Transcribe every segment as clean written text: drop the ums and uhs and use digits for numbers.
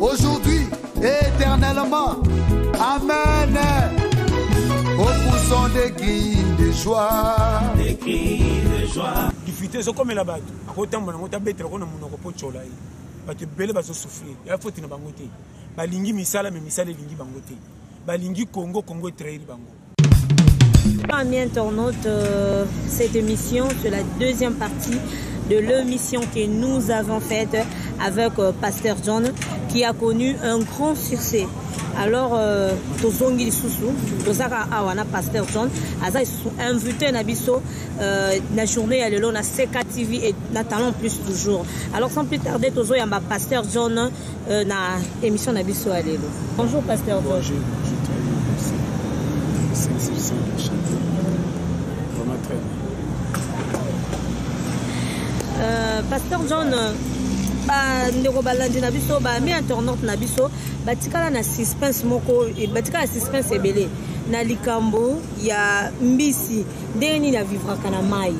aujourd'hui et éternellement. Amen. Au poussant des cris de joie. Des cris de joie. Difficulté, c'est comme là-bas. À côté de moi, on a bête, on a mon repos de chola. Parce que belle va se souffrir. Il faut que tu bangote. Balingi misala, mais misala lingi bangote. Balingi Congo, Congo est très bango. Amis internautes, cette émission, c'est la deuxième partie de l'émission que nous avons faite avec Pasteur John, qui a connu un grand succès. Alors, Tozongi Soussou, Tozaka Awana, Pasteur John, Aza invité Nabiso, la journée à l'élo, na CK TV et na talent plus toujours. Alors, sans plus tarder, Tozo Yamba Pasteur John, na émission Nabiso à l'élo. Bonjour, Pasteur John. Bonjour, c'est vraiment très bien. Pasteur John, ndeko balandi na biso ba mi internaute na biso batikala na suspense moko e batikala suspense ebele na likambo ya mbisi ndenge nini ya vivre kana mai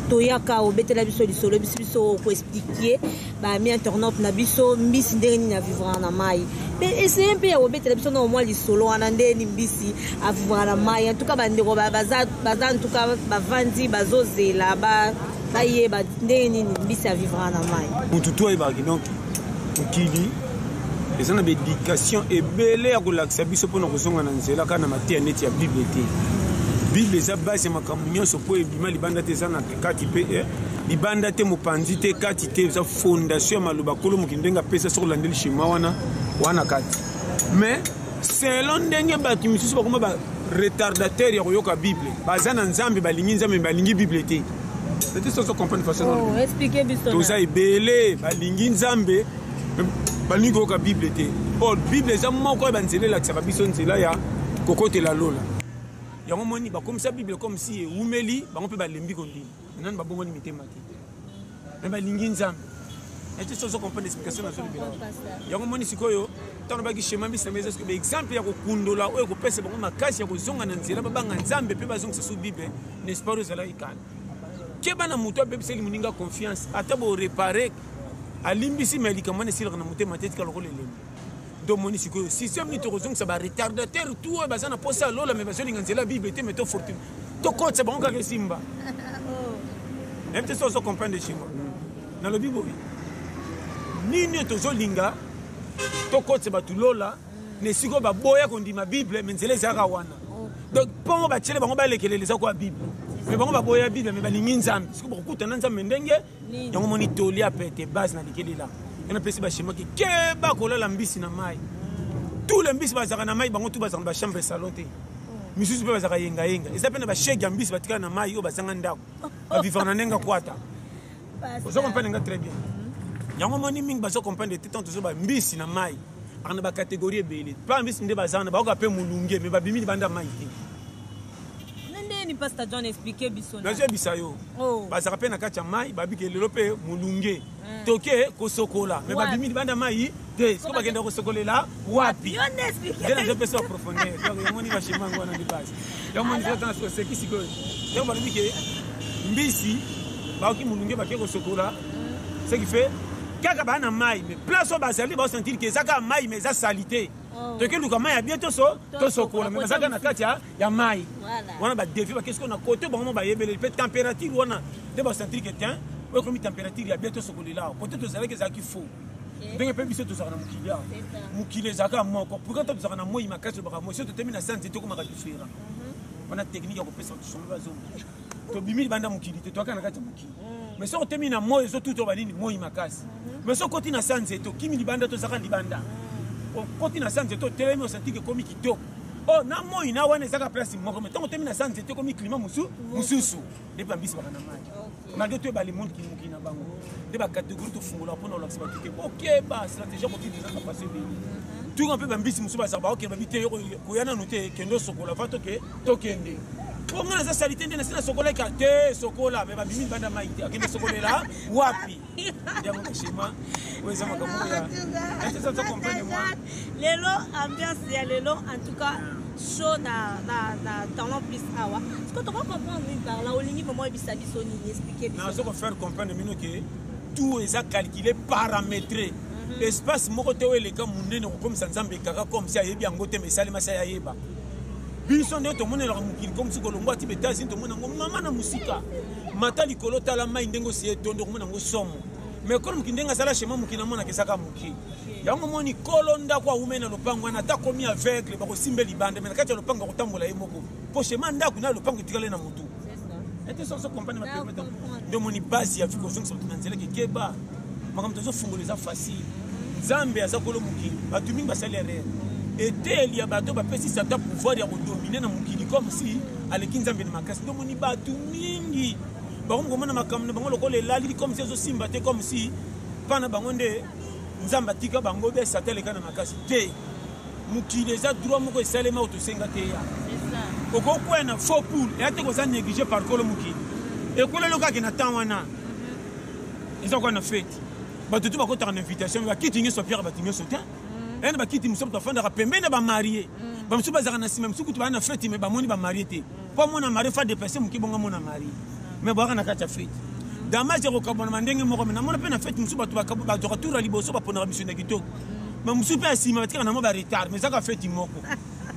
toyaka obetela biso lisolo biso ko expliquer ba mi internaute na biso mbisi ndenge nini ya vivre na mai mais essayer un peu ya obetela biso na moi lisolo wana ndenge mbisi a vivre na mai en tout cas bandeko baza en tout cas bavandi bazozela ba baye ba ndeni mbisi a vivre na mai mutu to ebaki donc ukili eza na éducation ebele ya kolakisa biso mpona kozonga na nzela kaka na mateya neti ya bible te bible eza base ya makambo nyonso mpo ebima libanda te eza na kati mpe libanda te mopanzi te kati te eza fondation ya maloba kolo mokili ndenge apesa soki olandeli shima wana kati mais selon ndenge bato misusu bakoma baretardateur ya koyoka bible baza na nzambe balingi nzambe balingi bible te. C'est ça qu'on comprend de façon. Oh, expliquez bien ça. Tout ça est belé, balingi nzambe, balingi ko Bible te. Oh, Bible ça mo ko banzele la tsakabiso nzela ya kokote la lola. Ya mo moni ba comme ça Bible comme si umeli, ba on peut balembi kondi. Nan ba bongo ni mitema te. Mais balingi nzambe. Et tout ça qu'on comprend l'explication na Bible. Ya mo moni sikoyo, tant ba ki shema bisa meza ce exemple ya ko kundola o ko pesa ba makasi ya ko zonga na nzela ba banga nzambe pe ba zonga sa Bible, n'est-ce pas rozala ikana. Keba na muto bebiseli muninga confiance atabo réparer alimbisi médicament ne sila na muté matete ka lokole lembi do moni siko système ni to kozong sa ba retardateur tout bazana posa lola me bazoli nganzela bible te meto fortune to kotsa bango ka simba même te so comprendre chingo na lo bibo nini to zolinga to kotsa ba tulola ne siko ba boya kondima bible menzele zaka wana donc pongo ba tshele bango ba lekelele za kwa bible. Mais bon, on va boire la Bible, mais balingi nzambe. Parce que beaucoup de gens mendenge, yango moni toli a pété base na dikeli là. On a pensé ba chez moi que keba kola lambisi na mai. Tout lambisi bazaka na mai bango tout bazaka ba chambre salon te. Misusu pe bazaka yenga yenga. Ils appellent ba shege lambisi batika na mai yo bazanga ndako. Ba vivre na nenga kwata. Vous comprenez très bien. Yango moni ming bazo comprendre tout temps toujours ba mbisi na mai. Ana ba catégorie belé. Pas mbisi nde bazana ba ko appeler mulunge mais ba bimi banda mai te. Pasteur John expliquer biso na je bisayo bazaka pe na kati ya mai babike lelo pe mulunge toke kosokola mais babimi banda mai te siko bakenda kosokolela wapi tena je peux approfondir donc yomoni ba shema ngwana ndi basi yomoni zata so seki siko donc babike mbisi baoki mulunge bake kosokola ce qui fait kaka bana mai mais place au basali ba sentir que zaka mai mais za salité toke luka mai ya bientôt to sokola mais zaka na kati ya mai wana ba défi ba qu'est-ce qu'on a côté bon ba yebele peut température wana de ba sentir que tiens ouais comme température ya bientôt sokolela peut-être ça que ça qui faut donc pe biso to zaka na mukile zaka moko pourquoi to zaka na moi makasi ba mo so to termine na santé to comme ka différent wana technique ya ko pesa to songa zo to bimi banda mukili te to kana kati mukili mais so to termine na moi so tout to ba nini moi makasi mais so côté na santé to kimi libanda to zaka libanda côté na santé to telemi o sentir que comme kitoko. Oh, na moi na wana ezaka place moko mais tant que na santé te comme climat mususu de ba mbisi bana mai malgré tout ba le monde qui mukina bango de ba catégorie to fungola pona la activité OK ba stratégie ko ti déjà passer bien tout un peu ba mbisi mususu ba za ba OK ba bité ko yana noté kendo sokola fa to kende ko ngana za salité ndena sina sokola ka te sokola mais ba bimi banda mai te akende sokolela wapi ya mo shima weza makamu ya est-ce que ça comprendre moi lelo ambiance ya lelo en tout cas chaud na talent plus awa. Est-ce que tu vas comprendre par là au ligne comment il s'agit son expliquer. Non, je vais faire comprendre que tout est calculé, paramétré. espace moko te oyo eleka monene kokomisa nzambe ekaka comme si ayebi yango te mesalema sa yayeba biso nde tomonelaka mokili comme si kolongwa ti betazini tomona yango mama na mosika mata likolo tala mai ndenge osi etondo komona yango somo mais kolo mokili ndenge asala shema mokili namonaka esaka mokili yango moni kolo ndako aume na lopango wana ata komi aveugle bakosimbe libanda mais na kati ya lopango akotambola ye moko po shema ndako na lopango etikale na motu ete soso kompani bapermete nde moni basi ya vie kozongisa bato na nzela kekeba makambo tozofungola eza facile nzambe aza kolo mokili bato mingi basali erreur eteli ya bato bapesi satan pouvoir ya kodomine na mokili comme si aleki nzambe na makasi nde moni bato mingi bakomona makambo na bango lokola elali comme si ezosimba te comme si mpa na bango nde nzambe atika bango be satan eleka na makasi te mokili eza droit moko esalema otosenga te ya okokwena faux poule eya te koza néglige par kolo mokili ekolelo kaka na temps wana eza kwa na fete bato tu bakotaka na invitation bakiti nyonso pierre bato nyonso te ene bakiti mosusu bato bafandaka pembeni na bamarie bamosusu bazaka na nsima mosusu kutu baa na fete me bamoni bamarie te mpo mona marie fa depese moki bonga mona marie me boyaka na kati ya fete damage ekokabwana mandenge moko me namona mpe na fete mosusu bato bazwaka tour ya liboso baponaka miso na kitoko me mosusu mpe ya nsima batikaka na mo baretard me ezaka fete moko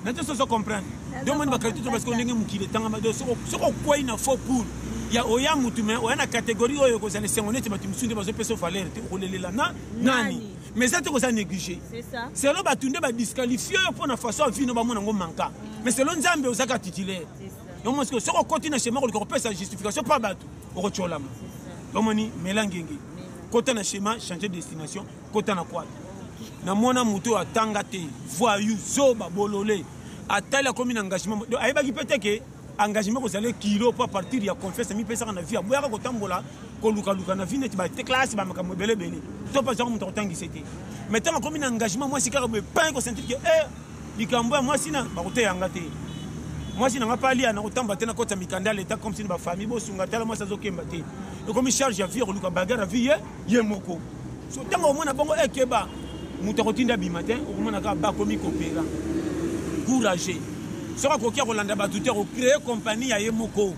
nate soso comprendre domoni bakalite to parce que ndenge mokili etangama soko okwei na faux poule ya oya mutu me oya na catégorie oyo kozala esengo neti bato mosusu nde bazopesa valeur te okolelela na nani mais eza te koza néglige selo bato nde badisqualifie oyo mpo na façon avino bamona yango manka mais selo nzambe ozaka titulaire yomoske soko okoti na shema kolika kopesa justification mpa bato okotolama omoni mela ngenge kota na shema changer destination kota na kwata namona moto atanga te voyou zoba bolole atali akomi na engagement ayebaki mpe te ke engagement kozala kilo po a partir ya confiance mipesaka na vie aboyaka kotambola kolukaluka na vie neti bate classe bamakambo ebelebele to mpazaka moto akotangisa te mais ntango akomi na engagement mwasi kaka boye pai kosentir ke likambo ya mwasi na bakoteyanga te mwasi nanga mpe alia na kotamba te na kota mikanda ya leta comme sini bafamille bosunga tala mwasi azokemba te ekomi charge ya vie koluka bagare ya vie ye moko so ntango omona bongo ekeba moto akotinda bima te okomona kaka bakomi kopera courage soki akoki akolanda bato te akocrée compagnie ya ye moko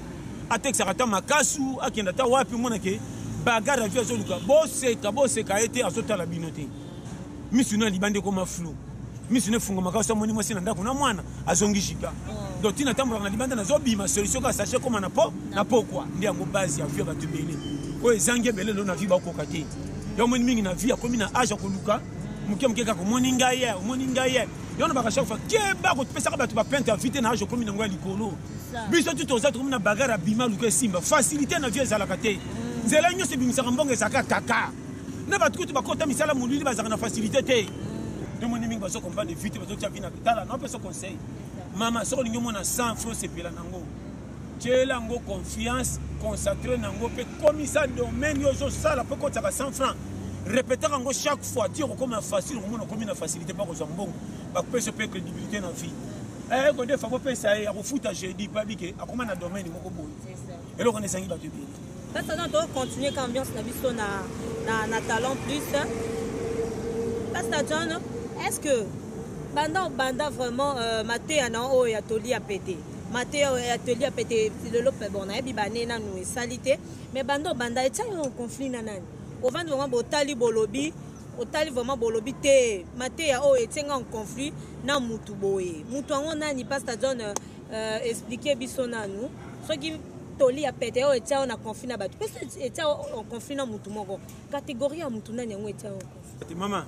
atekisaka ata makasu akenda ata wapi monake bagare ya vie azoluka boseka ye te azotala bino te misu no ya libanda ekoma flou misu no efungamaka oso amoni mwasi na ndako na mwana azongi jika donc tina tambolaka na libanda nazobima solution kaka sache ekoma na pokwa nde yango base ya vie bato ebele oyo ezangi ebele lelo na vie bakoka te yo omoni mingi na vie akomi na age akoluka moke kaka omoni ngai ye yo na baka chaque fois keba kotopesaka bato bapente ya vite na age okomi nango ya likolo biso tu toza tokomi na bagare ya bima luka esimba facilité na vie ezalaka te nzela nyonso ebimisaka mbongo ezalaka kaka na bato kutu bakota misala molili bazalaka na facilité te tomoni mingi bazokomprendre vite bazotia vi na tala na opesa conseil mama soko olingi omona 100 francs sepela nango tiela yango confiance consacré nango mpe komisa domaine yo ozosala mpo kotiaka 100 francs répétaka yango chaque fois ti okokoma facile okomona okomi na facilité mpa kozwa mbongo bakopesa mpe crédibilité na vie ekonde fa kopesa ye akofuta jeudi pabike akoma na domaine moko boye eloko na esangi bato ebele pasana tokocontinue ka ambiance na biso na talent plus Pastor John, est-ce que banda vraiment mateya na oyo ya toli ya pété mateya ya toli ya pété lelo pe bon na bibane na nous salité mais banda etia yo conflit na nani ovandi vraiment botali bolobi otali vraiment bolobi te mateya oyo etenga en conflit na mutu boye mutu ango nani Pastor John expliquer biso na nous soki toli ya pété oyo etia na conflit na bato parce que etia en conflit na mutu moko catégorie ya mutu nani yango etia en conflit maman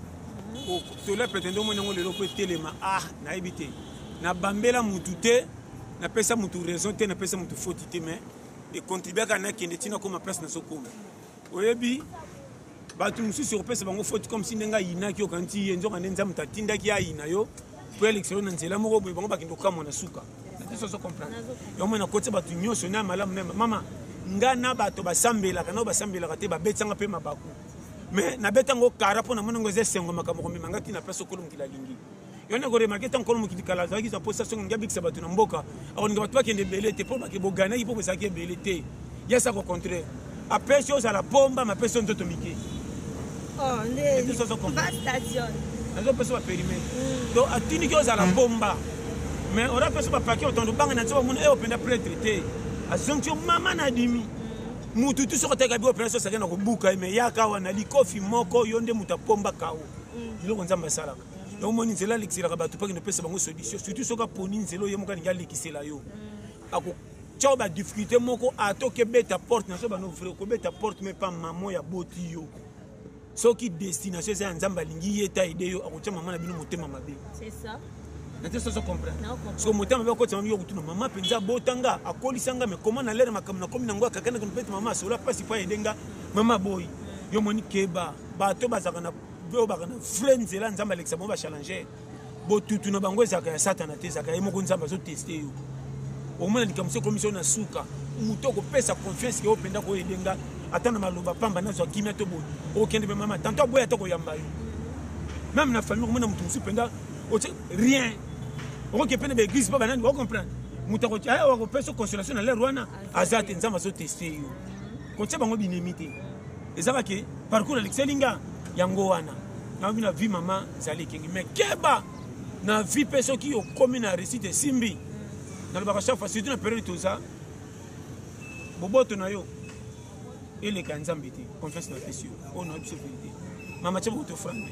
tole pretende omoni yango lelo po etelema nayebi te nabambela mutu te napesa mutu raison te napesa mutu faute te mais econtribuaka na kende ntina koma place nazokoma oyebi bato mosusu okopesa bango faute comme si ndenge ayinaki okanti ye nzoka nde nzambe tatindaki ayina yo po elekiselo na nzela moko boye bango bakende kokamwa na suka nate soso comprendre yomoi nakotia bato nyonso na malamu mema mama nga na bato basambelaka nao basambelaka te babetanga mpe mabaku mais nabetango kara pona monango eze sengo makambo komema ngati na place okolo mokili alingi yo na koremarke tan kolo mokili kala azalaki za posa songo ngabikisa bato na mboka akoninga bato bakende ebele te mpo bake boganaki mpo bozalaki ebele te yesa ko contraire apesi ozala bomba mapesi nzoto mike azopesa baperimetre donc atindiki ozala bomba mais orapesa bapake otondo banga na nso bamona e openda pretre te azongti yo mama na dimi mutu tu soko taka bi opération ça na ko buka mais yaka wana likofi moko yonde mutapomba kawo iloko nzamba salaka donc moni nzela likisela ka bato pa ne pesa bango solution surtout soka poni nzelo ye moka ngali likisela yo ako tchao ba difficulté moko atoke beta porte na so ba no frère ko beta porte mais pas maman ya boti yo soki destination c'est nzamba lingi yeta ide yo ako tchama mama na bino motema mabe c'est ça. Nante so comprendre. Parce que motema ba ko tchama yo kutuna mama penza botanga akolisanga mais comment na lere makamna komi nango akakana ko pete mama sola pasi pa edenga mama boy yo moni keba bato bazaka na bo bakana friends la nzamba Alexa mo ba challenger bo tutu na bango ezaka ya satana te ezaka yemo ko nzamba zo tester yo au moins likamse commission na suka muto ko pesa confiance ke openda ko edenga atana maloba pamba na zo kimia to bo o kende be mama tanto boya to ko yamba yo même na famille ko mona mutu supenda o rien o ke pena be église ba banani o comprendre muto ko tia o ko pesa consolation na le rwana azate nzamba zo tester yo ko tsa bango binemité ezaba ke parcours Alexelinga yango wana na bina vie mama zali kingi mais keba na vie peso ki o komi na récite simbi na le chaque fois surtout na période tout ça boboto na yo ele kanzambi te confiance na pesio on a absolu vérité mama tshabo to frande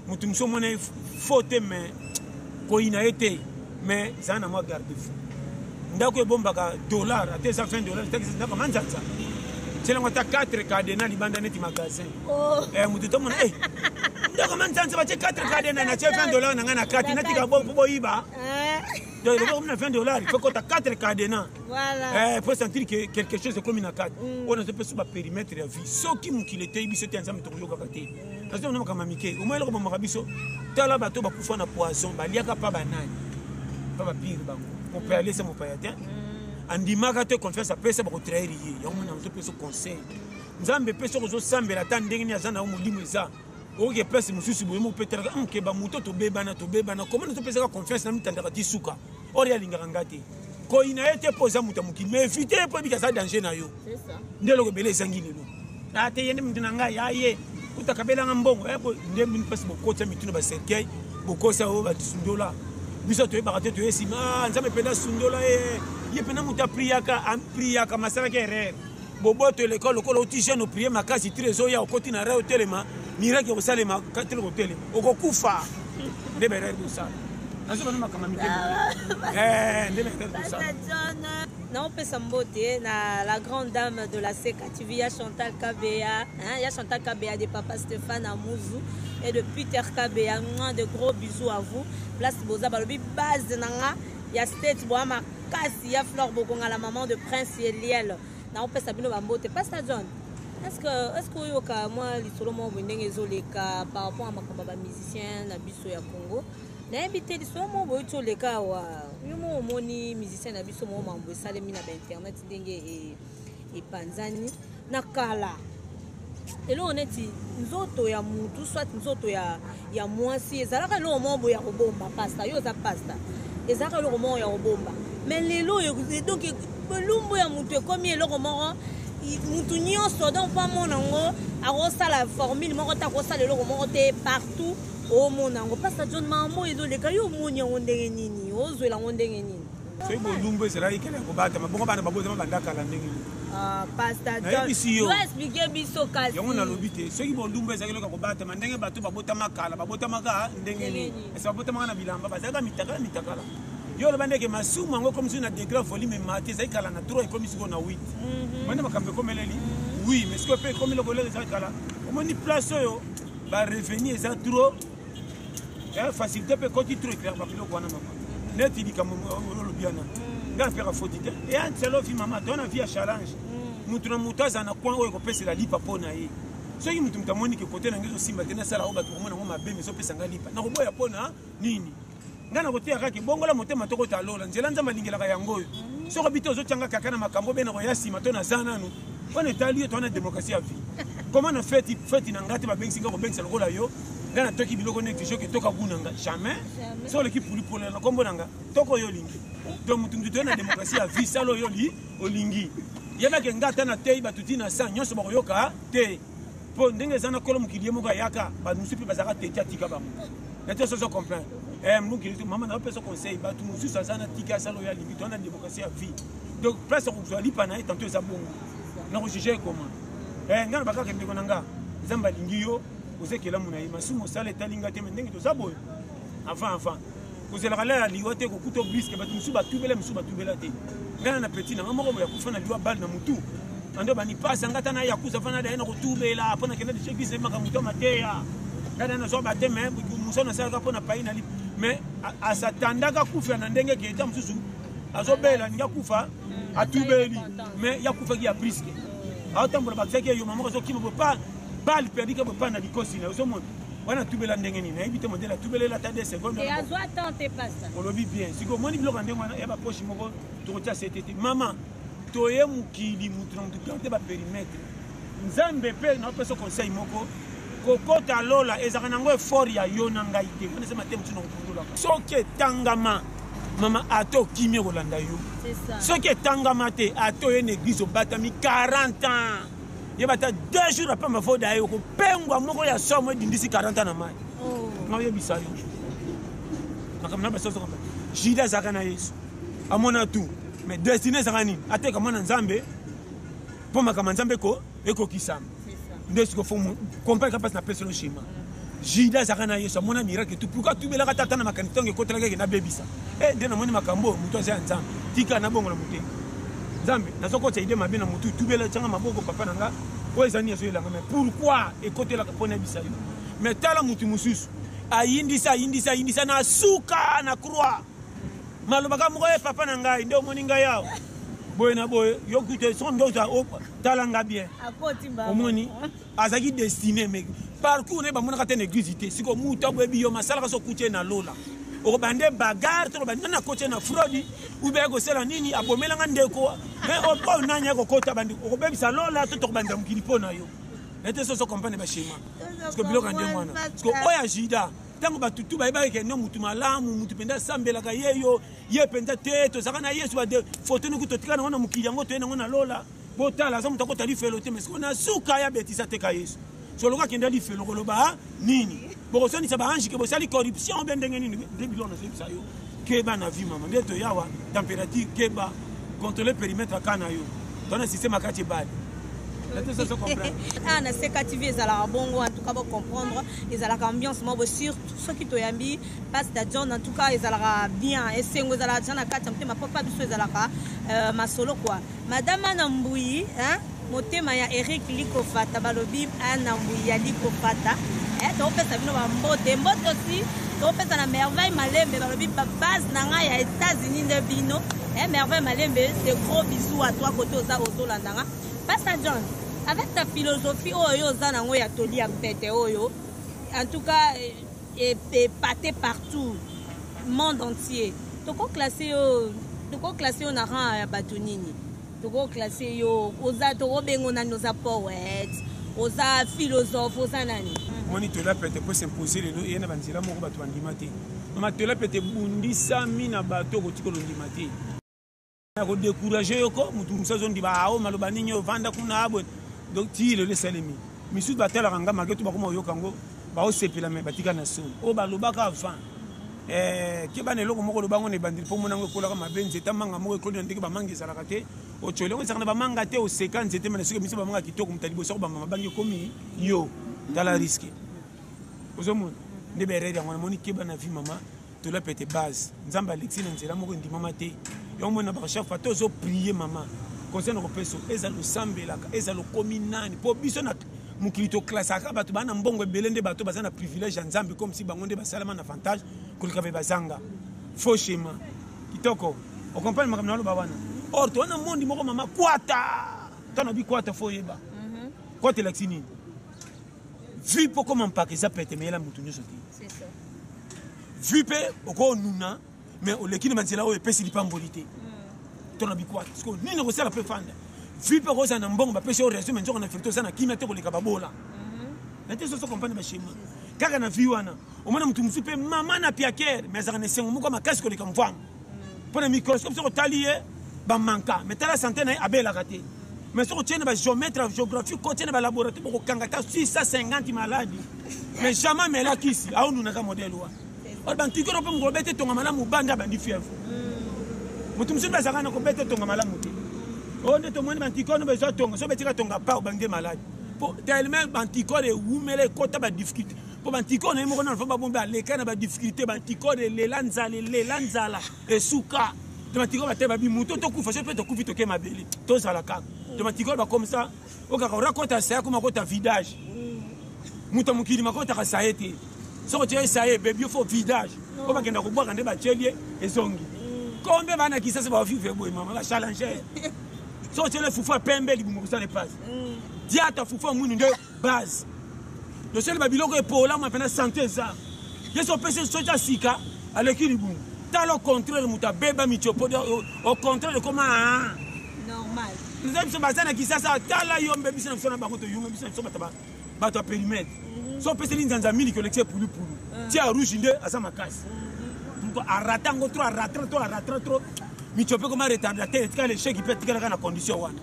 mutu mso mona faute mais ko ina été mais ça na moi garde fou ndako ebomba ka dollar ate ça fin dollar taxi ndako manzanza c'est là on a 4 cadena libanda neti magasin mutu to mona ndako manzanza ba 4 cadena na $20 na ngana 4 nati ka bo iba donc le on a $20 il faut que tu 4 cadena Voilà. Faut sentir que quelque chose est comme une carte on a peu sur le périmètre de vie ce qui mukilete biso te ensemble to yoka kate parce que on a kama mike au moins le ko biso tala bato ba kufa na poisson ba liaka pa banani pa ba pire bango on peut aller ça mon payatin andimaka te confiance apesa ba ko trahir ye ya mona to peso conseil nzambe peso ko sambela ta ndenge ni azana umulimo eza oke pesa mususu boye mo petera ke ba muto to bebana comment to pesa confiance na mitandaka tisuka ori alingaka ngati ko ina ete poza muta muki mais éviter po bika ça danger na yo C'est ça. ndelo ko bele sangile no ate yende mutuna nga yaye utakabela ngambongo ebo ndembi pesa bokota mituna ba cercueil bokosa o ba sundola biso to ebakate to esima nzambe penda sundola ye pena muta priaka masala ke erreur boboto l'école ko otisha no prier makasi trésor ya okoti na reo telema miracle ko salema katelo ko telema okokufa ndebere do ça nazo bana makama mitemo ndebere do ça Non, Pessambote, la grande dame de la CK TV, il y a Chantal Kabea, il y a Chantal Kabea de Papa Stéphane Amouzou et de Peter Kabea. De gros bisous à vous. Place Boza Balobi, base Nanga, il y a State Boama Kassi, il y a Flore Bokonga, la maman de Prince Eliel. Non, Pessabino Bambote, Pastor John. Est-ce que moi, les solo moi, par rapport à ma musicien, na biso ya Congo? Na habité les soins mon boy tous les cas wa yo moni musicien na biso mo mambo salemi na internet ndenge et panzani na kala elo oneti nzoto ya mutu soit nzoto ya mwasi ezalaka lo mo boya kobomba pasta yo za pasta ezalaka lo mo ya kobomba mais lelo donc belumbu ya mutu ekomi eloko moko mutu nyonso donc pas mon nango akosala formule moko ta kosala eloko moko te partout o monango pasta John mamo ezoleka yo monya ndenge nini ozwela ndenge nini so ibo lumbu ezela ikele ko bata mabongo bana baboza mabandaka la ndenge nini pasta John yo expliquer biso kasi yango na lobite so ibo lumbu ezela ko bata mandenge bato babota makala babota maka ndenge nini esa babota maka na bilamba bazaka mitakala yo lebandeke masumu ngo comme si na degré volume mate za ikala na 3 comme si ko na 8 mwana makambe komeleli oui mais ce que peut comme le collègue za ikala omoni place yo ba revenir ça trop facilité peut quand tu trouves clair ba kilo kwana mama net il comme le biana nga faire faute et un seul fi mama dona via challenge mutu na mutaza na kwa oyo ko pesa la lipa pona ye so yi mutu mtamoni ke côté na ngezo simba tena sala oba to mona ngoma be so pesa nga lipa na ko boya pona nini nga na kotia kaki bongola motema toko talola nzela nzamba lingela ka yango so ko bito zo tanga kaka na makambo be na ko yasima to na zana nu on est allié to na démocratie à vie comment on fait na ngati ba bengi singa ko bengi sala kola yo ngana toki biloko nexige ke toka bunanga jamais so l'équipe pour la kombo nanga toko yo lingi donc mutu to na démocratie à vie salo yo li olingi yeba ke ngata na tei batuti na sa nyonso ba yoka te po ndenge zana kolo mukiliye moka yaka ba musupi bazaka tetia tika ba mu na to so comprendre mukili mama na peso conseil ba tu musu sa zana tika salo ya lingi to na démocratie à vie donc place ko zo lipa na tantôt za bongo na juger comment ngana bakaka ndeko nanga nzamba lingi yo ozekela muna yima sumo sala etalinga te ndenge to saboyo avant kozela kala liwa te kokuto briske batu musu batubela te ngana na petit na moko ya kufa na liwa bal na mutu ando bani pasa ngata na ya kuza fana da ena kotubela pona kenda de chekise maka muto mateya ngana na zo bate me muso na sala kapona paina li mais asatandaka kufa na ndenge ke eta mususu azobela ninga kufa atubeli mais ya kufa ki ya briske atambola bakisaki yo mama ko kimo pas bal perdi que pas na likosi na zo mon wana tubela ndenge nini na ibite modela tubelela ta 2 secondes et azwa tante pasa on lobi bien siko moni biloko ndenge wana eba poche moko tokotia CTT mama toye mukili mutu te ba périmètre nzambe pe na peso conseil moko kokota lola ezaka nango effort ya yo na ngai te on sema te mutu na kupundula soke tangama mama ato kimie kolanda yo c'est ça soke tangama te ato ye église obatami 40 ans yebata 2 jours après ma foda yo ko pengwa moko ya somo dindisi 40 ans na mai ngaye bisayo makamna baso so jida zakana yesu amona tu mais destiné zakani ateka mona nzambe po makama nzambe ko eko kisama ndesiko fomu compare capacité na personne chima jida zakana yesu amona miracle tout pourquoi tu belaka tata na makanitonge ko telaka na bebisa ndena moni makambo mutu aza nzambe tika na bongo na mutu nzambe nazoko tsaide mabina mutu tubela changa maboko papa nanga oezani yesu elanga mais pourquoi ekotela kapona bisayo mais tala mutu mususu ayindisa na suka na croix malobaka moko papa nanga nde omoni ngai yao boye na boye yokute sondo tala nga bien omoni azaki destiné mais parcours ne bamonaka te na église te siko mutu aboyebi yo masala kaso kutie na lola okobande bagarre to bande na kote na frodi ube ko sela nini abomelanga ndeko mais opo nanya ko kota bandi okobebisa lola to tokobanda mukili pona yo ete so comprendre ba schéma parce que biloko ndenge mwana parce que oya jida tango batutu bayeba ke no mutu malamu mutu penda sambela ka yeyo ye penda te to saka na yesu ba de photo ni kutotika na wana mukili yango to na lola botala so mutako tali felo te mais ko na suka ya betisa te ka yesu so loka kenda li felo koloba nini bokosoni sa ba ange ke bosali corruption ben ndenge nini de bilona se yo keba na vie mama ndeto yawa température keba contrôler périmètre kana yo dans un système akati bad na sekativi ezalaka bongo en tout cas comprendre ezalaka ambiance moko surtout soki toyambi pasteur John en tout cas ezalaka bien esengo ezalaka jana kati ya motema papa biso ezalaka masolo quoi madame Anambui motema ya Eric Likofata balobi Anambui ya Likofata topesa bino bambote aussi topesa na merveille malembe balobi base na ngai ya États-Unis nde bino merveille malembe c'est gros bisous à toi côté ozolandanga pasteur John avec ta philosophie oyo zanango ya toli ya mpete oyo en tout cas épaté partout monde entier toko classer yo na rang ya batonini toko classer yo oza toko bengo na nos poètes oza philosophe oza nani moni tola pete pour s'imposer le yena banzira moko bato bandimate mama tola pete bundisa mina bato ko tikolo ndimate ko décourager yoko mutu musazo ndiba ao maloba ninyo vanda kuna abo donc ti le salemi misu batela ranga magetu bakoma yokango ba osepela me batika na so o balobaka avant ke bana eloko moko lobango ne bandili po monango ekola ka mabenze tamanga moko ekoli ndenge bamangi ezalaka te o tshole ngo tsaka na bamanga te o 50 te mana sike misu bamanga kitoko mutali boso ko bamama bangi komi yo tala risque ozomona nde berere ngona moni ke bana vi mama to la pete base nzamba alexi na nzela moko ndi mama te yo mona ba chef fato zo prier mama concerne ko peso ezalo sambelaka ezalo kominani po biso na mukilito classe aka bato bana mbongo ebelende bato bazana privilège ya nzambe comme si bango nde basalama na avantage kolika be bazanga faux schéma kitoko o comprendre makamna lo bawana or to na mondi moko mama kwata tana bi kwata fo yeba kwata laxini vu po comment pas que ça peut être mais la mutu nyoso c'est ça vu pe oko nuna mais o lekini manzela o epesi lipambolité tona bi kwata parce que nini ko sala pe fanda vu pe ko za na mbongo ba pesi o resume nzoko na filto sana kimia te ko leka babola na te so comprendre ba schéma kaka na vi wana o mona mutu musu pe mama na piaker mais ça ne sengo muko makasi ko leka mvanga pour le microscope so talier ba manka mais tala santé na abela raté mais si on tient ba géomètre géographie côté na ba laboratoire pour kangata 650 maladies mais jamais mais là kisi a nous na ka modèle wa on bantiko no pe ngobete tonga malamu banda bandi fièvre mutu musu ba zakana ko bete tonga malamu te On est au moins anticorps, nous besoin de tonga. Si on n'a pas de malade. Pour tellement anticorps et où mais les côtes à difficulté. Pour anticorps, on a pas bomber les cannes à difficulté. Anticorps les lanzala et souka. De anticorps va te babi mouton. Tout coup, faut te couper toquer ma belle. Tous à la carte. De anticorps va comme ça. On raconte à ça comme un côté vidage. Mouton moukili ma côté à ça été. Si tu es ça, bébé, il faut vidage. On va gagner boire un débat tchélier et zongi. Combien va na qui ça se va vivre maman la challenger. Si tu es le foufou pembe, il vous ça ne passe. Dia ta foufou moun de base. Le seul babylon est pour là maintenant santé ça. Je suis passé sur ta sika à l'équilibre. T'as le contraire mouta bébé michopo au contraire de comment normal. Nous avons ce bazar qui ça t'as là yom bébé ça na bango to yom bébé ça bataba bato périmètre. So pese ni nzanza mili collecté pour tia rouge inde asa makasi. Donc aratango trop aratra trop michopo comment retardateur tika le chèque peut tika na condition wana.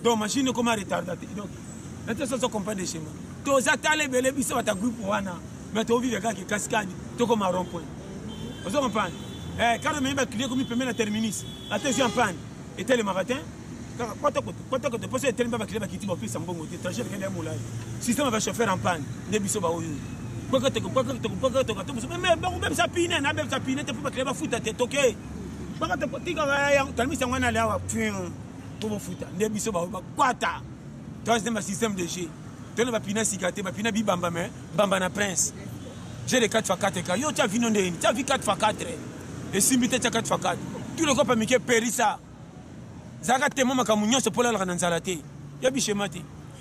Donc machine comment retardateur. Donc maintenant ça comprend des schémas. To za tale bele biso bata groupe wana. Mais to vivre gars qui cascade to comme rond point. Vous comprenez? Quand même ba client comme permet la terminus. Attention en panne. Et tel le matin quand tu poses le téléphone qui va quitter mon fils en bon côté, trajet de moulage. Système va chauffer en panne, des bisous ba oyo. Pourquoi tu mais bon même ça pine, na même ça pine, tu peux pas créer ba foot à tête, OK. Pourquoi tu t'as mis ça on aller à pour foot, des bisous ba kwata. Toi c'est un système de jeu. Tu ne vas piner cigaté, ba piner bi bamba mais bamba na prince. J'ai les 4x4 yo tu as vu non tu as vu 4x4 et simité 4x4. Tout le corps pas miquer périssa. Zaka temo makamunyo se pola la nanzala te ya bishema te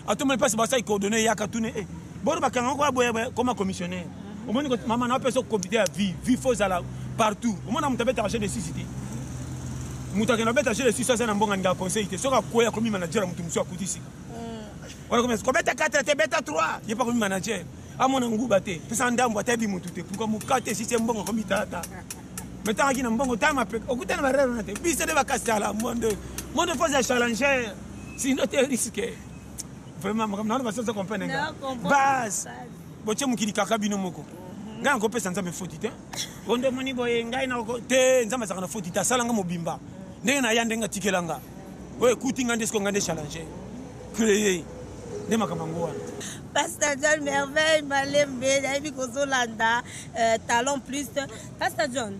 atoma passe basa i coordonner ya katune boro bakanga ko boya comme commissionnaire au moins maman na personne comité à vie faut ça là partout au moins na mutabeta acheter des cité mutaka na beta acheter des cité ça na mbonga nga conseil te soka ko ya comme manager mutu muso akutisi wala comme ko beta 4 te beta 3 il pas comme manager amona nguba te pesa ndambo atabi mutu te pourquoi mukate système mbonga comme tata mettons qui na mbongo tama pe okutana barero na te bise de bakasala monde pose un challenger sinon tu es risqué vraiment non va se comprendre base boche mukili kaka bino moko nga ngo pesa nzambe foti te onde moni boye ngai na te nzambe saka na foti ta salanga mobimba ndenge na yande nga tikelanga oye kuti ngande sko ngande challenger créer ne makamango wana Pasteur John merveille malembe naibi kozolanda talent plus Pasteur John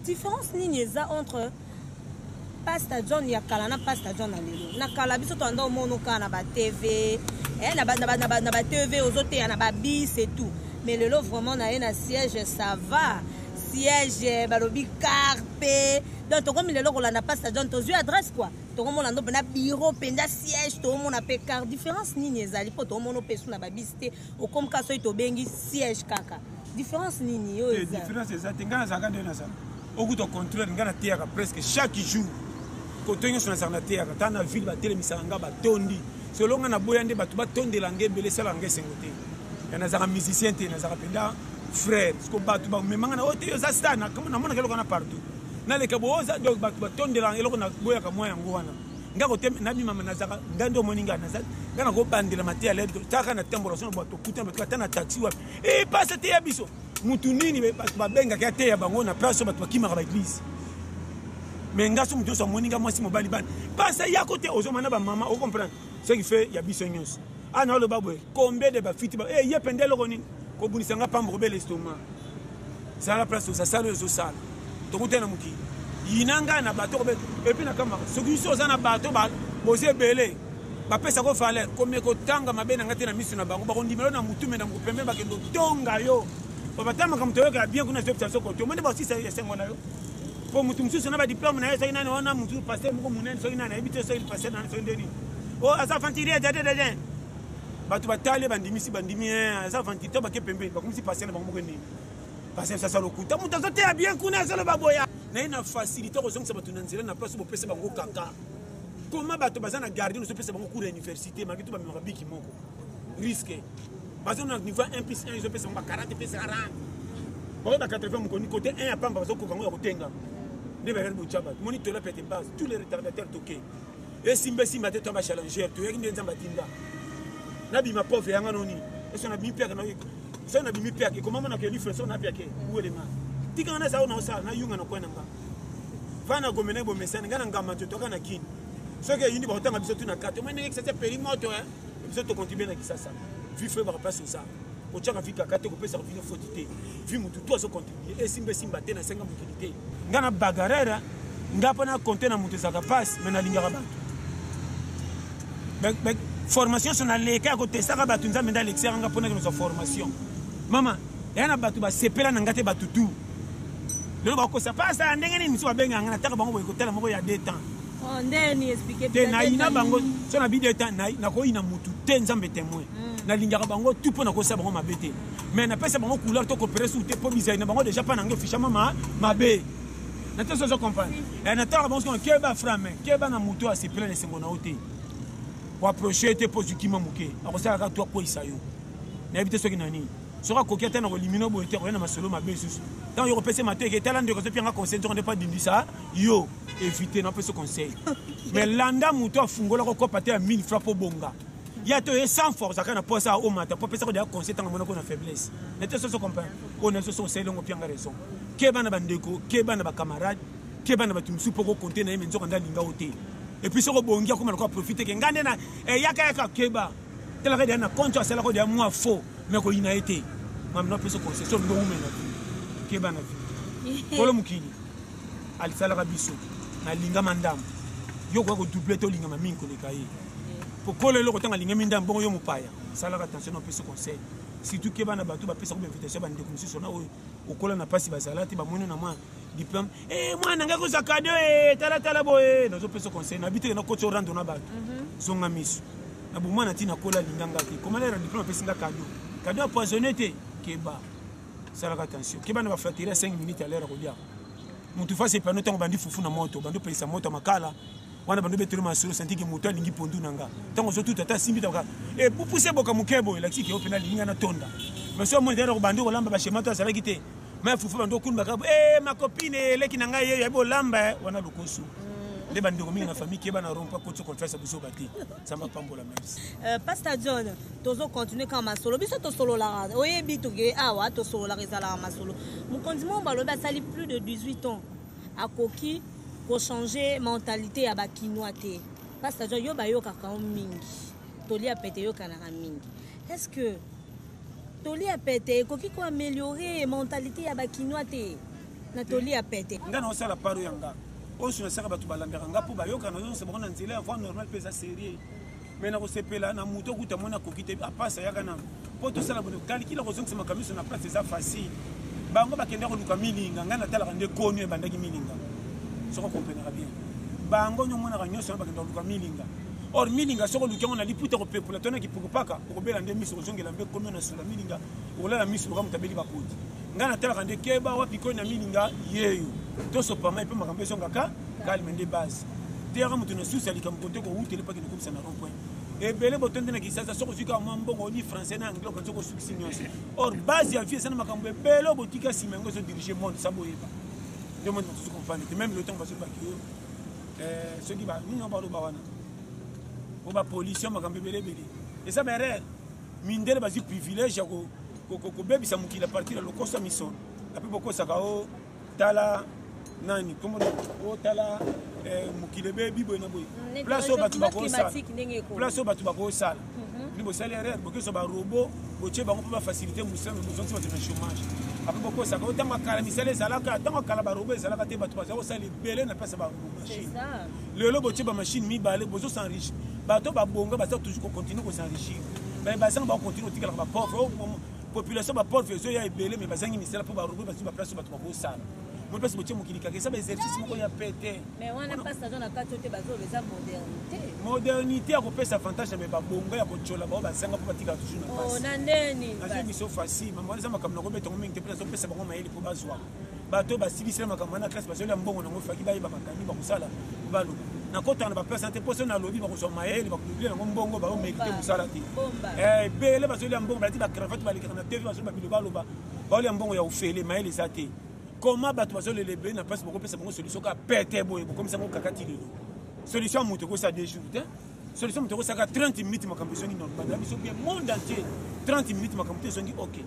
différence nini eza entre Pasteur John ya kala na Pasteur John alelo na kala biso to anda omono kana ba TV na ba TV ozote na ba bis et tout mais lelo vraiment na na siège ça va siège balobi carpe donc to comme lelo ko na Pasteur John to zu adresse quoi to comme on ndo na bureau penda siège to on a pe car différence nini ezali po to mono pesu na ba bis te o comme ka so to bengi siège kaka différence nini yo eza différence ezati ngana zaka ndena ça au goût au contraire ngana théâtre presque chaque jour quand on est sur la théâtre dans la ville ba télémisanga ba tondi selon ngana boyande ba tuba tonde langue belé sala ngé sengoté yana zaka musicien te na zaka penda frère ce ko ba tuba mais mangana ote yo za stana comme na mona keloko na partout na le kabo za donc ba tuba tonde langue eloko na boya ka moya ngwana ngako te na bima na zaka ndando moninga na zaka ngana ko bandela matia led taka na tembo so ba to kuta ba tana taxi wa et passe te yabiso mutu nini ba benga ka te ya bango na place ba kima ba église mais ngaso mutu so moninga mwasi mobali ban passe ya côté ozomana ba mama o comprendre ce qui fait yabiso nyos ana lo babwe combien de ba fiti ba ye pendelo ko nini ko bunisa nga pambo be l'estomac ça la place ça sale zo sale to kutena muki yinanga na bato et puis na kama ce qui so na bato ba boze belé ba pesa ko fale comme ko tanga mabena ngati na misu na bango ba ko ndimelo na mutume na mupembe ba kendo tonga yo ba tama kam to yoka bien kuna septa soko to monde ba si ça sengo na yo po mutum susu na ba diplôme na yesa ina na mutu passer mo munene so ina na ebite so il passer na so ndeni o asa fantiria dade bato batale bandimisi bandimi asa fantito ba ke pembe ba comme si passer na bango ko ndeni passer ça lokuta mutu so te bien kuna so ba boya na ina facilité ko zonga bato na nzela na place bo pesa bango kaka. Comment bato bazana garder nous se pesa bango cours à l'université malgré tout ba mabiki moko risqué parce que niveau 1+1 ils pesa bango 40 pesa 40 bon ba 80 moko ni côté 1 apamba bazo ko bango ya kotenga ne ba bo chaba moni to la pete base tous les retardataires toqués et simba te ba challenger to yaki nzamba tinda na bi ma pauvre yanga noni et so na bi pia na so na bi mi pia comment on a que lui frère so na pia ke où est le ma tika na ça na yunga na kwena nga bana gomene bo mesana ngana ngama toka na kini soki yindi ba tanga biso tuna kato mais que c'est périmoto hein biso to contribuer na kisasa vi fait ba passer ça o tchaka fika kato ko pesa revenu fautité vi mutu to so contribuer et simba te na senga mutuité ngana bagarera ngapa na compter na mutu zaka passe mais na lingara ba formation sur les cas côté ça ba tunza menda l'exer nga pona que formation mama yana batu ba sepela na ngate batutu le ba ko ça passe ndenge ni miso benga ngana taka bango ko tela moko ya 2 temps oh ndeni expliquer te na ina bango so na bi 2 temps na ko ina mutu te nzambe témoin na lingaka bango tout pona ko sa bango mabete mais na pesa bango couleur to coopérer sous te po bizai na bango déjà pas na ngo ficha mama mabe na te so comprendre et na taka bango ko keba frame keba na mutu a sepela le sengo na ote pour approcher te pose qui mamuke akosala ka to ko isayo na éviter ce qui nani sera coquette na eliminer bo ete na masolo mabe susu tant yo repese mateke talent de conseil nga conseil on ne pas dindisa yo éviter na pese conseil mais landa muto afungola ko kopate à 1000 francs pour bonga ya to e sans force akana posa o mata pour pese ko de conseil tant mona ko na faiblesse nete so comprendre on est so conseil longo pianga raison ke bana bandeko ke bana ba camarade ke bana batumsu poko compter na menzo kanda linga ote et puis ce rebondir comme on profiter que ngande na yaka keba tel que na compte à cela ko de moi faux mais ko ina été mam no peso concession ndo umena keba na vi kolo mukini al sala biso na linga mandam yo ko doubler to linga mamin ko le kai pour kolo le ko tanga linga mindam bon yo mupaya sala attention no peso conseil surtout keba na batu ba pesa ko invitation ba ndeko msiso na o kola na pasi ba salati ba mono na moi diplôme moi nanga ko zakado tala boye no zo peso conseil na bité na ko to rando na batu zonga miso na buma na tina kola linga ngati comment la diplôme pesa nga cadeau empoisonné te keba sala attention keba na ba flatterer 5 minutes à l'heure ko dia mutu fa se pano tango bandi fufu na moto bando pesa moto makala wana bando betelo masolo senti ki moto alingi pondu nanga tango zo tout ata simbi taka pour pousser boka mukebo la tiki opena linga na tonda mais so mo ndero bando ko lamba ba shema to sala kite mais fufu bando kunba ka ma copine leki nanga ye bo lamba wana lukosu les bandits comme na famille qui est na rompa ko to confesse biso bati ça m'a pas la même Pastor John tozo continuer quand ma solo biso to solo la oyebi to ge awa to solo la rezala ma solo mon condiment baloba sali plus de 18 ans à koki ko changer mentalité ya ba kinois te Pastor John yo ba yo kaka mingi toli a pété yo kana mingi est-ce que toli a pété koki ko améliorer mentalité ya ba kinois te na toli a pété ngana osala paro yanga on se sert batu balambera ngapo ba yoka na se bona nzela avant normal pesa sérieux mais na ko sepela na muto kuta mona kokite apasa yaka na poto sala bono kali kila ko zonga makamiso na place ça facile bango bakenda ko luka milinga ngana tala kande konu e bandaki milinga soko comprendre bien bango nyomona ka nyoso bakenda luka milinga or milinga soko luka na liputa ko pepula tona ki pokopaka ko bela nde miso ko zongela mbe kono na sula milinga ko la miso ko mutabeli bakoti ngana tala kande keba wapi ko na milinga yeyo to so pas mal pe makambe songa ka calme de base terra mutu na susa likam konte ko utele pa ki ko sana rond point e bele botonde na kisasa soko fika mambongo ni français na anglais ko soko suksi nyonse or base ya vie sana makambe belo botika simengo so diriger monde saboyeba de monde tout comprendre même le temps va se bakio ce qui va ni on ba wana o ba police makambe bele et ça bere mindele ba zi privilège ko bebisa mukila partir le kosa mission après beaucoup ça kao tala nani comment o tala mukilebe bibo na boy place au batu bako sala place au batu bako sala ni bo salaire boko so ba robot boche bango pour faciliter musa mais besoin de chômage après beaucoup ça ko tama kala misale sala ka tama kala ba robot sala ka te batu ba sala belé na place ba machine le lo boche ba machine mi balé bozo s'enrichir bato ba bonga ba toujours continuer ko s'enrichir mais ba ça ba continuer tikala ba pauvre population ba pauvre zo ya belé mais ba zangi misala pour ba robot ba place ba bako sala mon place boche mukilika ça ba exercice moko ya pété mais on a pas ça dans la carte te bazo les modernité a kopesa avantage mais ba bonga ya kochola ba ba sanga pour batika toujours na passe oh na ndeni na mission facile maman za makamna ko betongo mingi te place pesa bango maeli pour bazwa bato ba sibisela makamna na classe bazo ya mbongo na ngofaki ba makani ba kusala balo na kota na ba place santé poso na lobby ba kuswa maeli ba kublia na mbongo ba o mériter kusala ti bele bazo ya mbongo ba ti ba cravate ba likana na TV bazo ba bilo balo ba ya mbongo ya ufele maeli za te comment bato bazo le lebe na place ba kopesa bango solution ka pété boy comme ça mo kakati lelo solution moto ko ça 2 jours solution moto ko ça 30 minutes makambo songi non banda biso bien monde entier 30 minutes makambo songi OK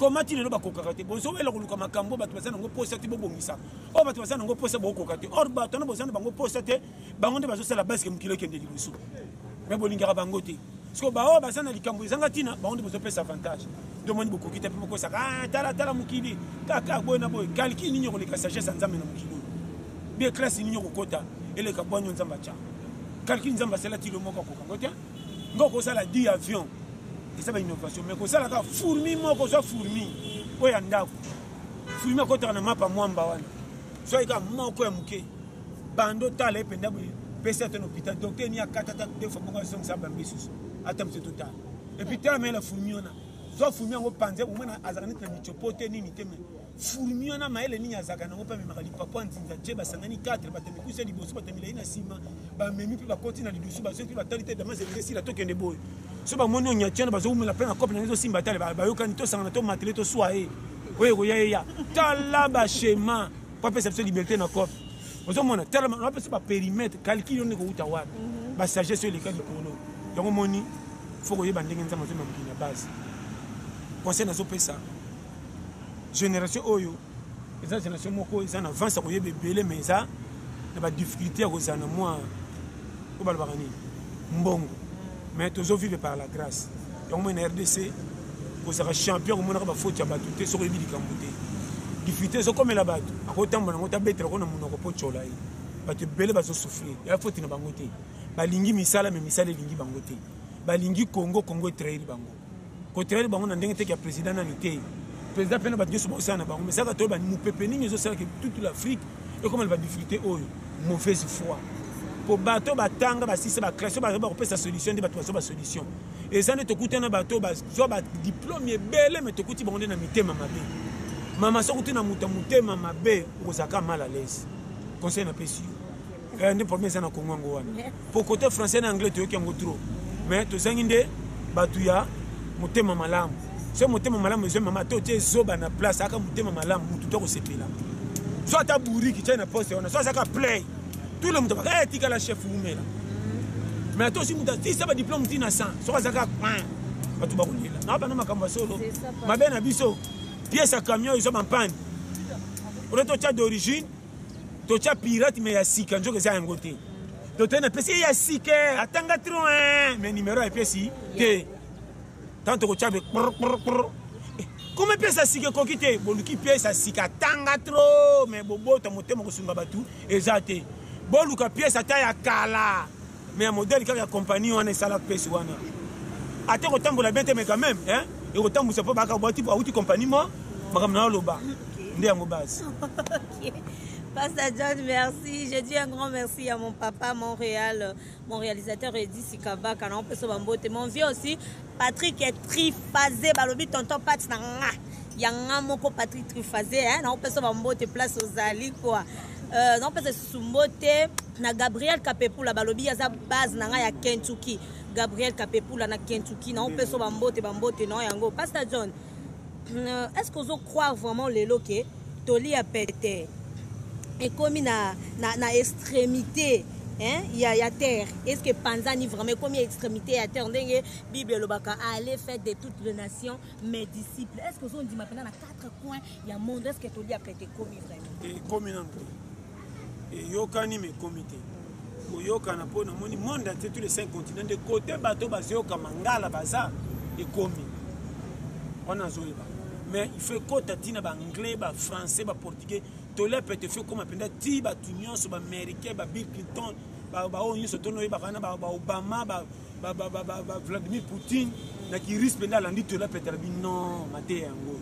comment tu le ba kokakate bozo wela kuluka makambo batu basana ngo posa ti bobongisa o batu basana ngo posa bokokate or batu na bozana bango posa te bango nde bazo sala base ke mukilo kende libusu mais bolingaka bango te parce que ba o basana likambo ezanga tina bango nde bozo pesa avantage de moni bokokita pe moko saka tala mukili kaka boy na boy kalki ninyo ko leka sagesse nzambe na mukilo bien classe ninyo ko kota ele ka bonyo nzamba cha kalki nzamba sala ti le moko ko kangote ngoko sala 10 avions. C'est une innovation. Mais ça, la fourmi, moi, que soit fourmi. Oui, il y a un fourmi, quand on a pas moi, soit il y a moi, quoi, mouké. Bando, t'as les pendant, pèse un hôpital. Docteur, il y a 4 2 fois, ça va me sucer. Attends, c'est total. Et puis, t'as la fourmi, on a. Soit fourmi, on va penser, on a azanit la michopote, ni ni teme. Fourmi, on a maël, ni azakana, on peut me marier, papa, on s'inza, j'ai basangani 4, batemi, coucher, liboso, batemi, la sima, bamemi, puis va continuer à l'idoussou, bah, puis va talité de main, c'est si la token de boy. So ba moni onya tiana bazo la peine copie na zo simba tale ba yo kanito sanga to matele to soae we ya tala ba schéma pas perception liberté na cop ozo mona tellement on appelle ça périmètre calcul on ko uta wa ba sagesse les cas du kono donc moni faut ko yeba ndenge nzama zo na base conseil na zo pesa génération oyo eza génération moko eza na avance ko yebe belé mais ça na ba difficulté ko zana moi ko ba bakani mbongo. Mais tous vivent par la grâce. Donc, mon RDC, vous serez champion, vous serez faute à battre, vous serez bien camboté. Difficulté, c'est comme la batte. À côté de moi, on a bête, on a mon repos de cholaï. Parce que belle va se souffrir. Il y a faute in bangoté. Balingi misala, mais misala lingi bangoté. Balingi Congo est très bango. Côté de bango, on a dit que le président n'a été. Le président peine battu sur le bango. Mais ça va tomber, nous pépénis, nous sommes toute l'Afrique. Et comme elle va difficulté, mauvaise foi. Pour bateau batanga ba sisi ba création ba repère sa solution de bateau ba solution et ça ne te coûte na bateau ba so ba diplôme belé mais te coûte bonde na mitema mabe mama so coûte na mutema mabe ozaka mal à l'aise conseil na pesi ne problème ça na Congo ngo wana pour côté français na anglais to yoki trop mais to zanginde batu ya mutema malamu so mutema malamu zo mama to te zoba na place aka mutema malamu mutu to ko sepela so ata buri ki tena poste ona so aka play. Tout le monde va dire que la chef ou là. Mais toi si si ça va diplôme tina 100, so va zaka va tout barouler là. Non pas na makamba solo. Ma ben abiso. Pièce à camion ils sont en panne. Pour toi tu as d'origine, tu as pirate mais ya sika njo que ça un côté. Tu as PC ya sika, atanga trop mais numéro est PC. Tant que tu as comment pièce à sika kokité, boluki pièce à sika tanga trop mais bobo ta motema ko sunga batu exacté. Bon, le pièce à taille à Kala, mais un modèle qui a compagnie, on est salade pièce. À terre, autant pour la bête, mais quand même, hein, et autant vous savez pas qu'à boire, pour outil compagnie, moi, madame Naloba, on est à mon base. Pasteur John, merci. Je dis un grand merci à mon papa, Montréal, mon réalisateur Eddy Sikaba, quand on peut se bamboter. Mon vieux aussi, Patrick est trifasé, balobi tonton Pat Nanga. Yanga moko Patrick trifasé, hein, on peut se bamboter place aux Ali, quoi. Non parce que sumbote na Gabriel Kapepula balobi ya za base na ya Kentucky Gabriel Kapepula na Kentucky na on peut so bambote non yango Pastor John est-ce que vous croyez vraiment les loquets toli a pété et comme na extrémité hein il y a terre est-ce que Panzani vraiment comme il y a extrémité à terre ndenge Bible le baka aller faire de toutes les nations mes disciples est-ce que vous dit maintenant à 4 coins il y a monde est-ce que toli a pété comme vraiment et comme et yokani mes comités yokana po na moni monde entier tous les 5 continents de côté bateau bazoyoka mangala baza et commis on a zoé mais il fait côté tina ba anglais ba français ba portugais tolé peut te faire comme appenda ti ba tunion so ba américain ba Bill Clinton ba onyo so tono ba kana ba Obama ba Vladimir Poutine na qui risque penda landi tolé peut te non maté yango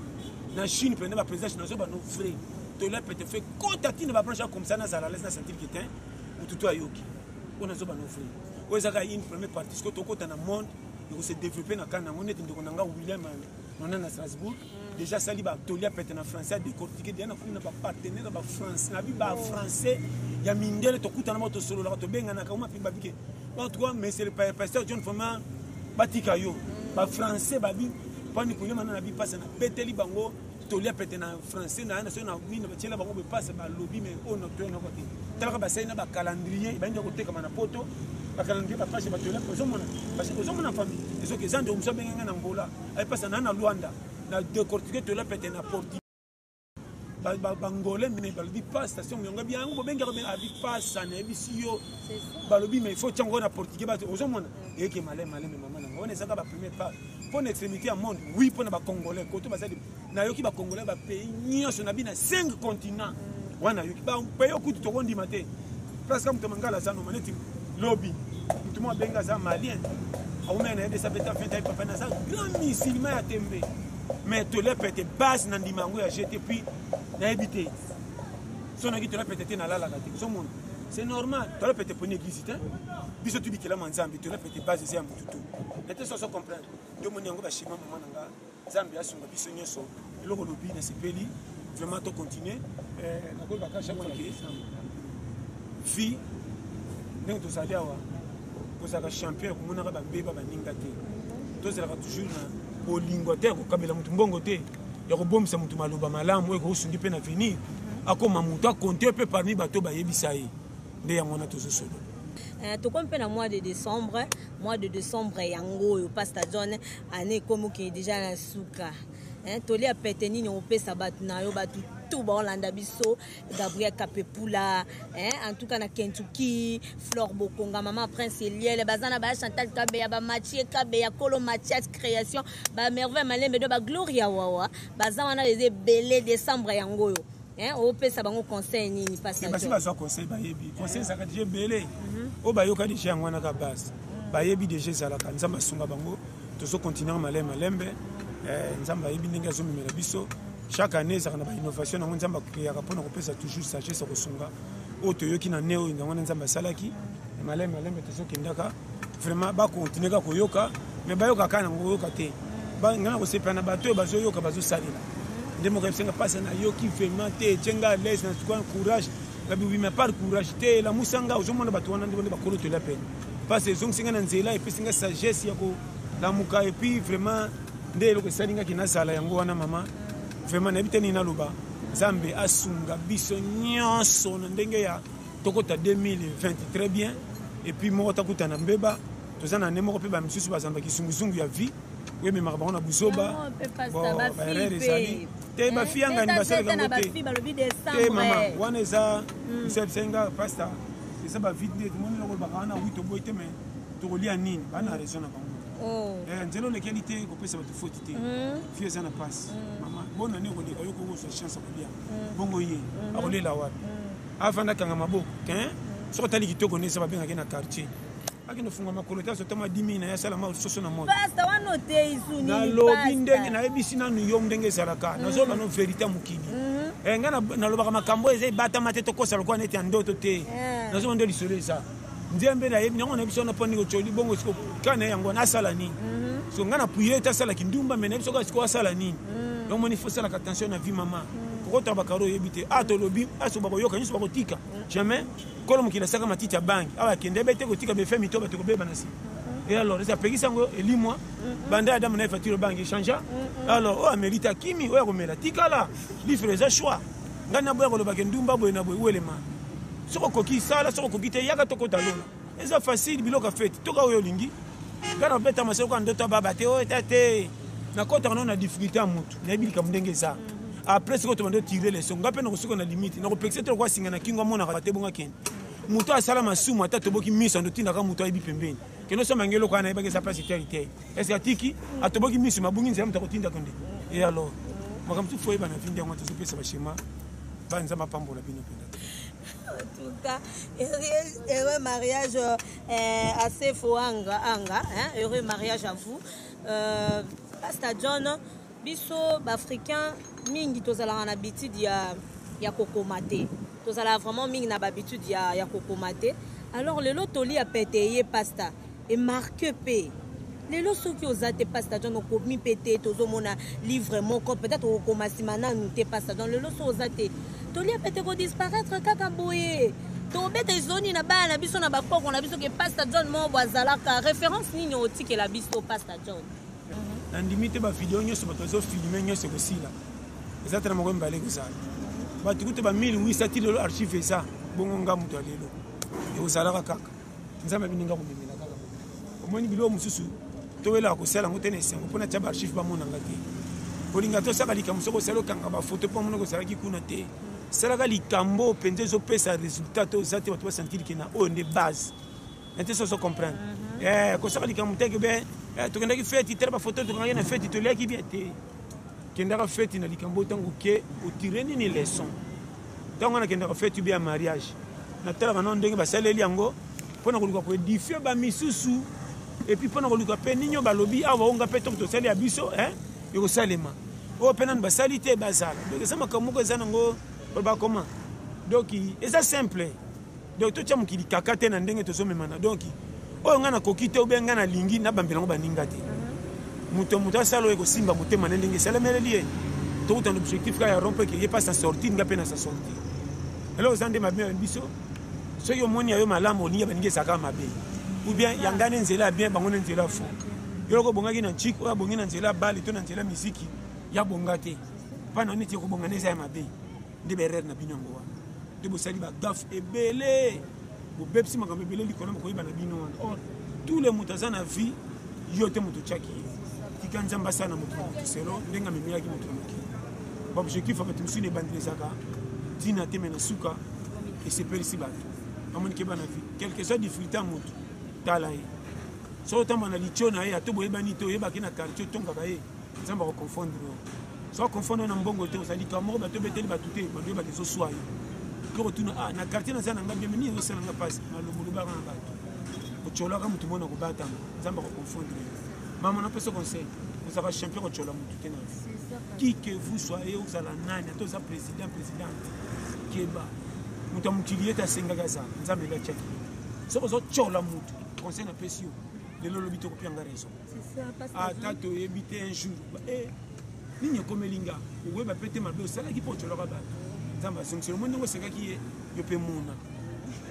na Chine penda ba président na so ba no frère tolé peut te faire côté tina ba branche comme ça na za la laisse na sentir que t'es ou tout toi yoki on a zo ba no frère o zaka une première partie ce que to côté na monde il se développer na kana on est ndeko nanga William on est à Strasbourg déjà ça li ba tolia peut en français décortiquer déjà na kuna ba partenaire ba français na bi ba français ya mindele to kuta na moto solo la to benga na kama pimba bike en tout cas mais c'est le pasteur John Foma batika yo ba français ba bi pani ko yema na bi passe na beteli bango tolia peut en français na na so na wina ba tshela bango be passe ba lobby mais on to na côté tala ba sai na ba calendrier ba ndio ko teka mana poto ba calendrier ba passe ba tolia ko zo mona parce que zo mona famille ezo ke zande umso benga na Angola ay passe na Luanda na décortiquer to la pete na porti bangolais mais balobi pas station yonga bien ngo benga ko abi pas ça ne bisio balobi mais il faut tiango na portugais ba ozomona eke malé mais maman nga on ezaka ba premier pas pour l'extrémité à monde oui pour na ba congolais koto bazali na yoki ba congolais ba pays nyonso na bina 5 continents wana yoki ba pays okutu to kondi maté parce que mtomangala za no maneti lobby mtumo benga za malien au mena ebe sa beta feta papa na za grand musulman ya tembe mais to le pete base na ndimango ya jeté puis na habité son aki to le pete na la gati so mon c'est normal to le pete poni église hein biso tu bikela manzambi to le pete base c'est amututu était so comprendre do moni yango ba shima mama nanga zambi asunga biso nyeso eloko lobi na sepeli vraiment to continuer na ko ba ka chaque fois vie ndenge tozali awa kozalaka champion komonaka babeba baninga te tozalaka toujours na bolingo te kokabela motu mbongo te ya kobomisa motu maloba malamu oyo kosungi mpe na avenir akoma motu akonte mpe parmi bato bayebisa ye nde yango wana tozosolo tokomi mpe na mois de décembre yango oyo Pastor John ane ekomoki déjà na suka tolia pete nini opesa bato na yo bato tout baolanda biso Gabriel Kapepula en tout cas na Kentucky Flore Bokonga Maman Prince Eliel bazana ba Chantal Kabeya ba Mathieu Kabeya Kolo Mathias Création ba Merveille Malembe do ba Gloria Wawa bazana na les belé décembre yango yo opesa bango conseil nini Pastor John basi conseil bayebi conseil ça ka déjà belé o ba yoka déjà ngwana ka base bayebi déjà zalaka nzamba sunga bango tozo continuer malembe nzamba yebi ndenge azomemela biso chaque année ça na innovation na nzamba ya kapona kopesa toujours sagesse kosunga oto yoki na neo ngwana nzamba salaki malembe tozo kindaka vraiment ba continuer ka koyoka mais ba yoka kana ngoyoka te ba ngana ko sepana bato bazo yoka bazo salila ndemo ka senga passa na yoki vraiment te tchenga les na tukwa courage la bi mais par courage te la musanga ozomona bato wana ndebo ba kolo te la peine parce que zonga na nzela et puis singa sagesse ya ko la muka et puis vraiment ndelo ko salinga kinasala yango wana mama vraiment na biteni na luba Zambe asunga biso nyonso na ndenge ya tokota 2020 très bien et puis moko takuta na mbeba tozana ne moko pe ba misusu bazamba kisunguzungu ya vie we me maraba na buzoba ba erreur te ba fianga ni basala ngote te mama wana za sepsenga pasta esa ba vide tout monde ba kana wito boite mais to lia nini bana raison na bango nzelo le qualité ko pesa batu faute te fie ça na passe mama bona ne ko de ko yoko so chance ko bien bongo ye akole la wapi afanda kanga maboko so tali kitoko ne sa ba benga na quartier akino funga makolo ta so tama 10 000 ya sala ma so na moto basta wano te izuni na lobi ndenge na ebisi na yo ndenge salaka na zo na vérité mukini ngana na lobaka makambo eze bata mate to kosa lokwa neti ndoto te na zo ndo lisole ça nzembe na yebi nyango na biso na poni ko choli bongo siko kana yango na sala nini so ngana puye ta sala kindumba mena biso ka siko sala nini donc moni faut sala attention na vie mama ko to bakaro yebite ato lobi aso bako yoka nyiso bako tika jamais kolo mukila saka matiti ya bangi awa kende bete ko tika be femi to bato ko beba na si et alors ça pegisa ngo elimwa banda adam na fatiro bangi changea alors o amerita kimi o ko mela tika la difference choix ngana boya ko lobaka ndumba boye na boye welema soko koki sala soko koki te yaka toko talona eza facile biloka fete toka oyo lingi kana beta masoko ndoto baba te o tate na kota na difficulté amutu na bilika mndenge za après soko to bando tirer les songa pe na kosoko na limite na ko pexer to kwa singa na kingo mona ka te bonga ken mutu asala masumu ata toboki miso ndo tinda ka mutu ayibi pembeni keno so mangelo kwa na ibage sa place terre est-ce atiki atoboki miso mabungi nzela mutako tinda konde et alors makamtu foi bana vindi ngwa to pesa bashima banza mapambola bino penda. En tout cas, heureux mariage à Sefoanga, heureux mariage à vous. Pastor John, biso africain, mingi tozala en habitude ya kokomate. Tozala vraiment mingi na habitude ya kokomate. Alors le lotoli a pété pasta et marqué p. Les lots qui ont été Pastor John ont commis pété, tozo mona livre mon corps peut-être au komasimana nous te Pastor John le lot sont été. Toli a pété ko disparaître kaka boye. To bete zoni na ba na biso na bakoko na biso ke Pastor John mo bazalaka référence nini otike la biso Pastor John. Na ndimite ba vidéo nyoso batozo filmer nyoso ko sila. Ezatana mo ngomba le kusala. Ba tikute ba 1800 tilo archive ça. Bongo ngamu to lelo. E ozalaka kaka. Nzamba bininga ko bimela kaka. Omoni bilo mususu to wela ko sala ngotene sengo pona taba archive ba mona ngati. kolinga tosaka likambo soko osala okanga bafoto mpo mona kozalaki kuna te salaka likambo mpenza ezopesa résultat to oza te bato basentiri ke na oyo nde base nete soso comprendre kosaka likambo teke be tokendaki feti tala bafoto tokangaki na feti toliaki bien te kendaka feti na likambo ntango ke otire nini leçon ntango wana kendaka feti be ya mariage natalaka no ndenge basaleli yango mpona koluka koedifie bamisusu epuis mpona koluka mpe ninyo balobi awa baonga mpe toko tosali ya biso ekosalema oyo mpe nani basali te bazala donc eza makambo moko eza nango bakoma donc eza simple donc totya mokili kaka te na ndenge tozomemana donc oyo ngai nakoki te obe ngai nalingi nabambelango baninga te moto asala oyo ekosimba motema na ndenge esalemeleli ye tokuta na objectif kaka ya rompe ke ye pas sa sortir nga mpe na sa sortir elo oza nde mabe ya biso soki omoni yayo malamu olingi baningi ezalaka mabe ou bien yanga ne nzela ya bien bango ne nzela ya fo yoloko obongaki na chik oyo abongi na nzela ya bali to na nzela ya miziki ya bonga te mpana neti ekobongana eza ya mabe nde berere na bino yango wana nde bosali bagafe ebele bobebisi makambo ebele likolo bokoyeba na bino wana or tous le moto aza na vie yo te moto otyaki ye tika nzambe asala na moto na moto selo ndenge amemeyaki moto na mokili baobjectif bato mosusu ebandeli ezaka ntina te me na suka esepelisi bato amoniki eba na vie quelque soit difficulté ya moto tala ye soki otambola na litio na ye ato boyebani te oyebaki na quartier otongaka ye nzambe akoconfondre yo so akonfondre na mbongo te ozali ka moko bato obeteli bato te bato ezoswa ye ke kotuna na quartier naza na nga bien meni ezosalanga mpasi nalobolobaka na bato otyolaka motu mona kobatama nzambe akoconfondre yo mama napesa conseil ozalaka champion kotyola motu te na qui que vous soyez ozala nani ata oza présidente keba moto ya mokili ye te asengaki azala nzambe ele atyaki soki ozotyola motu conseil napesi yo lelo olobi tokopianga raison ata toyebi te un jour nini ekomeli nga okoyeba mpe te mabe osalaki mpo otyolaka bato nzambe asongiselo mo ndenge osengaki ye yo mpe mona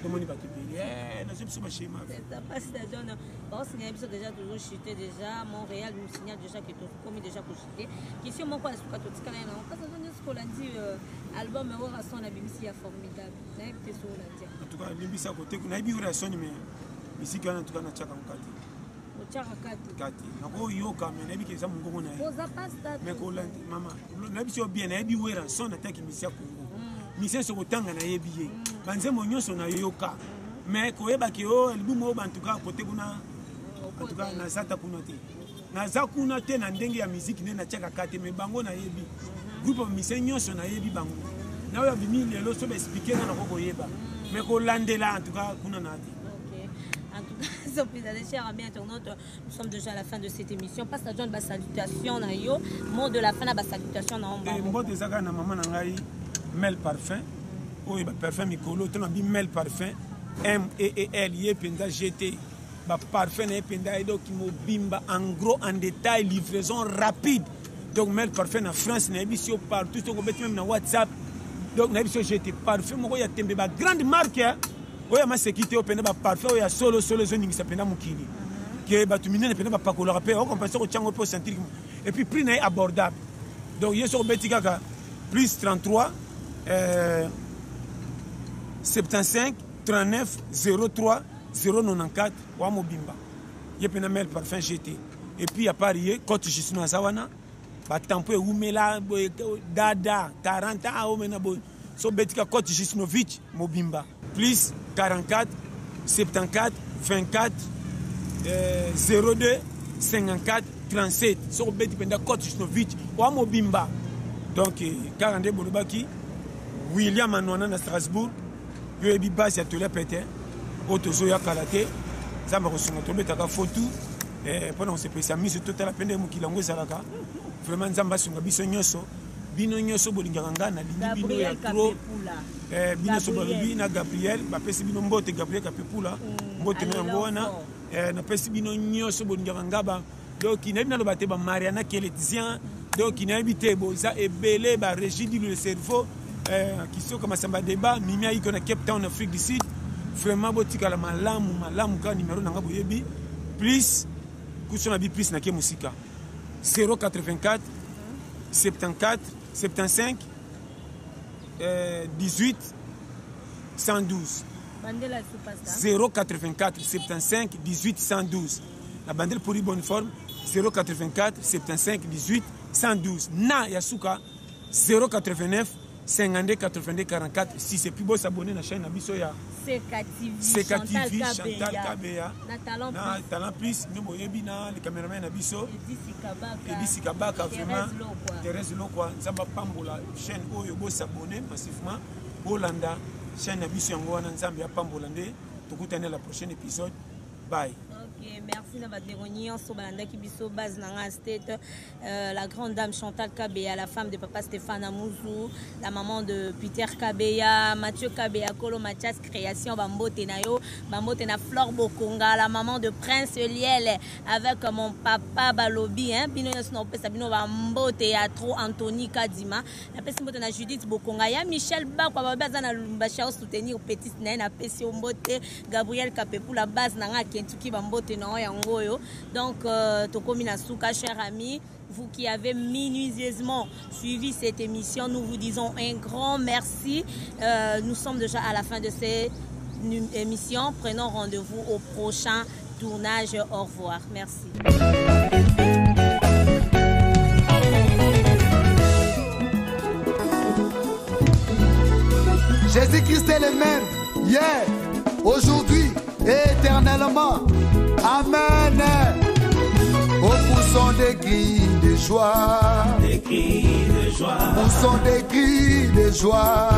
tomoni bato ebele nazwi biso bashema baosignale biso déjà toujours chuté déjà montréal nous signale déjà que tokomi déjà kochuté question moko asuka totikala ye nango mpasa zonde soki olandi album oyo rason na bimisi ya formidable nayebi te so olandi en tout cas limbisa kote nayebi oyo rasoni mais bisiki wana en tout cas natyaka mokati kati nakoyoka me nayebi ke eza mongongo na ye me kolandi mama nayebi so bien nayebi oyo rason nataki misi ya kongo misi nyonso kotanga nayebi ye banzembo nyonso nayoyoka me koyebaki oyo libumu oyo bantuka kote kuna antuka naza ta kuna te naza kuna te na ndenge ya miziki nde natyaka kate me bango nayebi groupe bamise nyonso nayebi bango na oyo abimi lelo so baexplike nga nako koyeba me kolandela antuka kuna na te. En tout cas, sans plus d'aller, chers amis internautes, nous sommes déjà à la fin de cette émission. Passe à John, salutation na yo. Mot de la fin, la salutation na omba. Mot de zaga na maman nangai Mel Parfum. Oui, parfum Mikolo, tu as Mel Parfum. M-E-E-L, y penda GT. Parfum et penda edo qui mo bimba en gros en détail, livraison rapide. Donc Mel Parfum en France, na ebisio partout, tu peux même na WhatsApp. Donc na ebisio GT parfum mo ya tembe ba grande marque. Oya masekite openda ba parfum oya solo zoning sapenda mukili. Que batu minene penda ba pakola pe o compenser au chango pour sentir. Et puis prix na abordable. Donc yeso betika ka plus 33 75 39 03 094 wa mobimba. Yepena Mel Parfum GT. Et puis à Paris, quand je suis dans Zawana, ba tempo umela dada 40 ans omena bo so betika quand je suis novich mobimba. Plus 44 74 24 02 54 37 so beti penda quand je suis novich wa mobimba. Donc 42 bolobaki William Anwana na Strasbourg. Yo ebi basi atelier pété otozo ya karaté zamba kosunga tobetaka photo pendant ce pesa mise total pende mukilango ezalaka vraiment nzamba sunga biso nyonso bino nyonso bolingaka nga na lingi bino ya trop bino so balobi na Gabriel bapesi bino mbote Gabriel Kapepula mbote na yango wana na pesi bino nyonso bolingaka nga ba donc inabi naloba te ba Mariana Keletizien donc inabi te boza ebele ba régie du cerveau qui sont comme Samba débat mimia iko na Cape Town Afrique du Sud vraiment botika la malamu ka numéro nanga boyebi plus kusona bi plus na ke musika 084 74 75 18 112 bandela superstar 084 75 18 112 la bandelle pour une bonne forme 084 75 18 112 na Yasuka 089 52 82 44 si c'est plus beau s'abonner à la chaîne Nabiso ya Seka TV Chantal Kabeya na Talent Plus nous boyebi na le caméraman Nabiso Edisi Kabaka vraiment Thérèse Lokwa nzamba pambola chaîne oyo bo s'abonner massivement Olanda chaîne Nabiso yango wana nzambe ya pambola nde tokutana la prochaine épisode bye. Okay, merci na badéronion so balanda ki biso base na state la grande dame Chantal Kabeya, la femme de papa Stéphane Amouzou, la maman de Peter Kabeya, Mathieu Kabeya, Kolo Mathias Création, Bambote Nayo, Bambote na Flore Bokonga, la maman de Prince Liel avec mon papa Balobi, hein, bino no pesa bino Bambote ya trop Anthony Kadima, la pesa mbote na Judith Bokonga, ya Michel Bakwa babaza na Lumbacha soutenir petit na pesi mbote Gabriel Kapepou la base na Kentucky Bambote. Donc, Tokomina Souka, chers amis, vous qui avez minutieusement suivi cette émission, nous vous disons un grand merci. Nous sommes déjà à la fin de cette émission. Prenons rendez-vous au prochain tournage. Au revoir. Merci. Jésus-Christ est le même, hier, aujourd'hui et éternellement. Amen. Au poussant des cris de joie. Des cris de joie. Poussant des cris de joie.